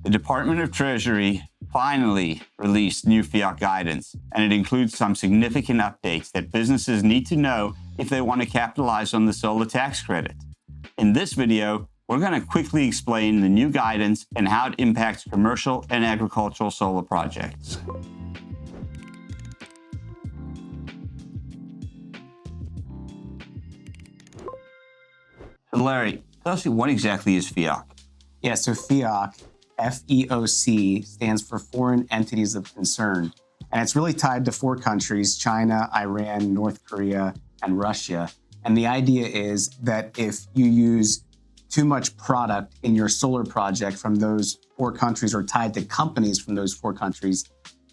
The Department of Treasury finally released new FEOC guidance, and it includes some significant updates that businesses need to know if they want to capitalize on the solar tax credit. In this video, we're going to quickly explain the new guidance and how it impacts commercial and agricultural solar projects. So Larry, tell us what exactly is FEOC? Yeah, so FEOC, FEOC, stands for Foreign Entities of Concern. And it's really tied to 4 countries, China, Iran, North Korea, and Russia. And the idea is that if you use too much product in your solar project from those 4 countries or tied to companies from those 4 countries,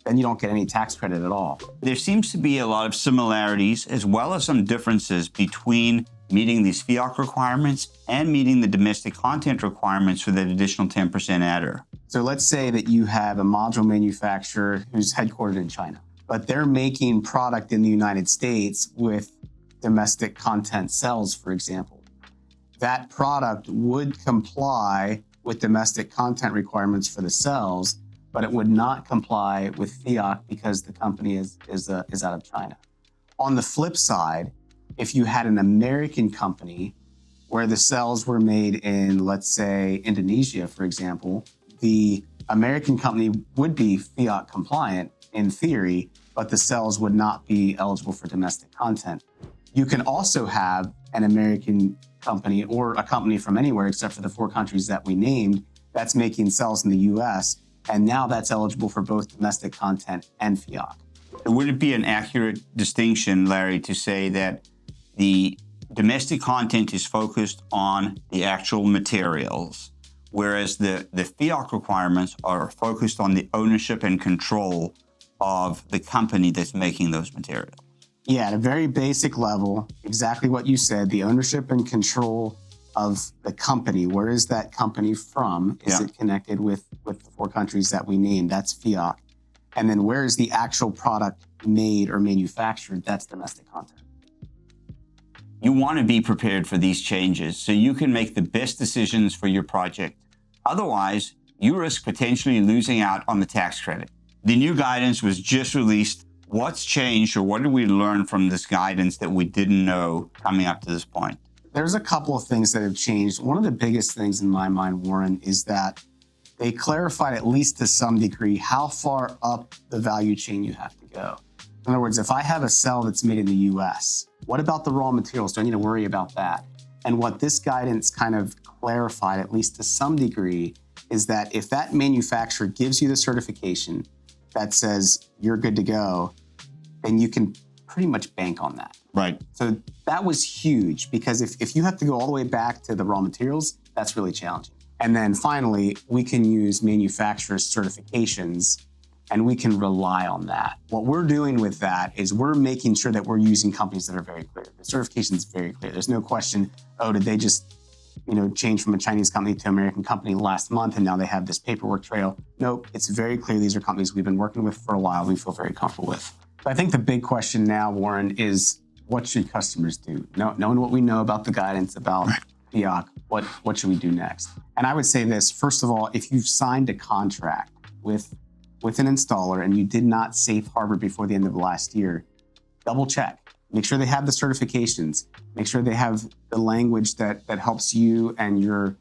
then you don't get any tax credit at all. There seems to be a lot of similarities as well as some differences between meeting these FEOC requirements and meeting the domestic content requirements for that additional 10% adder. So let's say that you have a module manufacturer who's headquartered in China, but they're making product in the United States with domestic content cells, for example. That product would comply with domestic content requirements for the cells, but it would not comply with FEOC because the company is out of China. On the flip side, if you had an American company where the cells were made in, let's say, Indonesia, for example, the American company would be FEOC compliant in theory, but the cells would not be eligible for domestic content. You can also have an American company or a company from anywhere except for the 4 countries that we named that's making cells in the US, and now that's eligible for both domestic content and FEOC. Would it be an accurate distinction, Larry, to say that the domestic content is focused on the actual materials, whereas the FEOC requirements are focused on the ownership and control of the company that's making those materials? Yeah, at a very basic level, exactly what you said, the ownership and control of the company. Where is that company from? Is it connected with the 4 countries that we named? That's FEOC. And then where is the actual product made or manufactured? That's domestic content. You want to be prepared for these changes so you can make the best decisions for your project. Otherwise, you risk potentially losing out on the tax credit. The new guidance was just released. What's changed, or what did we learn from this guidance that we didn't know coming up to this point? There's a couple of things that have changed. One of the biggest things in my mind, Warren, is that they clarified, at least to some degree, how far up the value chain you have to go. In other words, if I have a cell that's made in the US, what about the raw materials? Do I need to worry about that? And what this guidance kind of clarified, at least to some degree, is that if that manufacturer gives you the certification that says you're good to go, then you can pretty much bank on that. Right. So that was huge, because if you have to go all the way back to the raw materials, that's really challenging. And then finally, we can use manufacturers' certifications and we can rely on that. What we're doing with that is we're making sure that we're using companies that are very clear. The certification is very clear. There's no question, oh, did they just change from a Chinese company to an American company last month and now they have this paperwork trail? Nope, it's very clear these are companies we've been working with for a while, we feel very comfortable with. But I think the big question now, Warren, is what should customers do? Knowing what we know about the guidance about FEOC, what should we do next? And I would say this, first of all, if you've signed a contract with an installer and you did not safe harbor before the end of last year, double check. Make sure they have the certifications. Make sure they have the language that helps you and your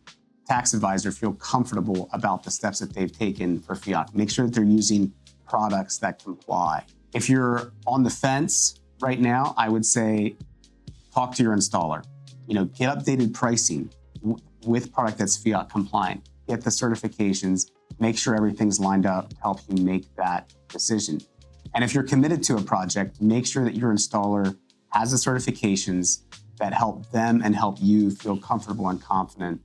tax advisor feel comfortable about the steps that they've taken for FEOC. Make sure that they're using products that comply. If you're on the fence right now, I would say talk to your installer. Get updated pricing with product that's FEOC compliant. Get the certifications. Make sure everything's lined up to help you make that decision. And if you're committed to a project, make sure that your installer has the certifications that help them and help you feel comfortable and confident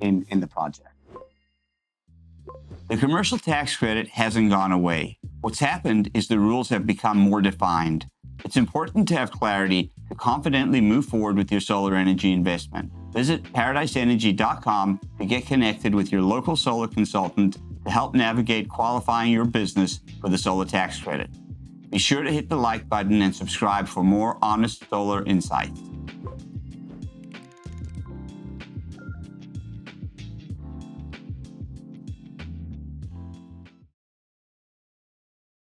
in the project. The commercial tax credit hasn't gone away. What's happened is the rules have become more defined. It's important to have clarity to confidently move forward with your solar energy investment. Visit paradiseenergy.com to get connected with your local solar consultant to help navigate qualifying your business for the solar tax credit. Be sure to hit the like button and subscribe for more honest solar insights.